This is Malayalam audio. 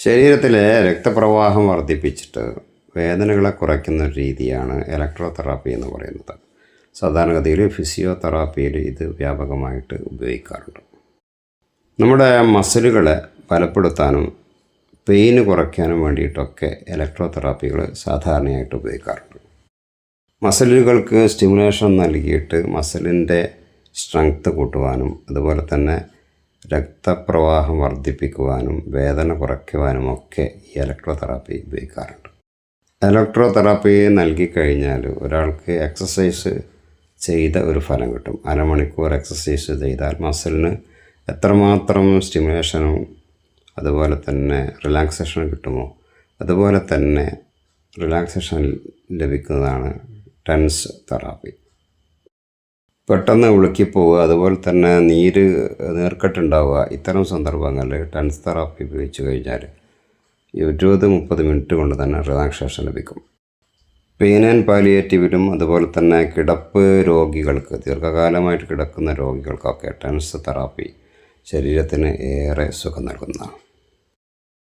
ശരീരത്തിലെ രക്തപ്രവാഹം വർദ്ധിപ്പിച്ചിട്ട് വേദനകളെ കുറയ്ക്കുന്ന ഒരു രീതിയാണ് ഇലക്ട്രോ തെറാപ്പി എന്ന് പറയുന്നത്. സാധാരണഗതിയിൽ ഫിസിയോതെറാപ്പിയിൽ ഇത് വ്യാപകമായിട്ട് ഉപയോഗിക്കാറുണ്ട്. നമ്മുടെ മസിലുകളെ ബലപ്പെടുത്താനും പെയിന് കുറയ്ക്കാനും വേണ്ടിയിട്ടൊക്കെ ഇലക്ട്രോ തെറാപ്പികൾ സാധാരണയായിട്ട് ഉപയോഗിക്കാറുണ്ട്. മസിലുകൾക്ക് സ്റ്റിമുലേഷൻ നൽകിയിട്ട് മസിലിൻ്റെ സ്ട്രെങ്ത് കൂട്ടുവാനും അതുപോലെ തന്നെ രക്തപ്രവാഹം വർദ്ധിപ്പിക്കുവാനും വേദന കുറയ്ക്കുവാനുമൊക്കെ ഈ ഇലക്ട്രോ തെറാപ്പി ഉപയോഗിക്കാറുണ്ട്. ഇലക്ട്രോ തെറാപ്പി നൽകിക്കഴിഞ്ഞാൽ ഒരാൾക്ക് എക്സസൈസ് ചെയ്ത ഒരു ഫലം കിട്ടും. അരമണിക്കൂർ എക്സസൈസ് ചെയ്താൽ മസിലിന് എത്രമാത്രം സ്റ്റിമുലേഷനും അതുപോലെ തന്നെ റിലാക്സേഷനും കിട്ടുമോ അതുപോലെ തന്നെ റിലാക്സേഷൻ ലഭിക്കുന്നതാണ് ടെൻസ് തെറാപ്പി. പെട്ടെന്ന് ഉളുക്കിപ്പോവുക അതുപോലെ തന്നെ നീർക്കെട്ടുണ്ടാവുക, ഇത്തരം സന്ദർഭങ്ങളിൽ ടെൻസ് തെറാപ്പി ഉപയോഗിച്ച് കഴിഞ്ഞാൽ 20-30 മിനിറ്റ് കൊണ്ട് തന്നെ റിലാക്സേഷൻ ലഭിക്കും. പെയിൻ ആൻഡ് പാലിയേറ്റീവിലും അതുപോലെ തന്നെ കിടപ്പ് രോഗികൾക്ക്, ദീർഘകാലമായിട്ട് കിടക്കുന്ന രോഗികൾക്കൊക്കെ ടെൻസ് തെറാപ്പി ശരീരത്തിന് ഏറെ സുഖം നൽകുന്നതാണ്.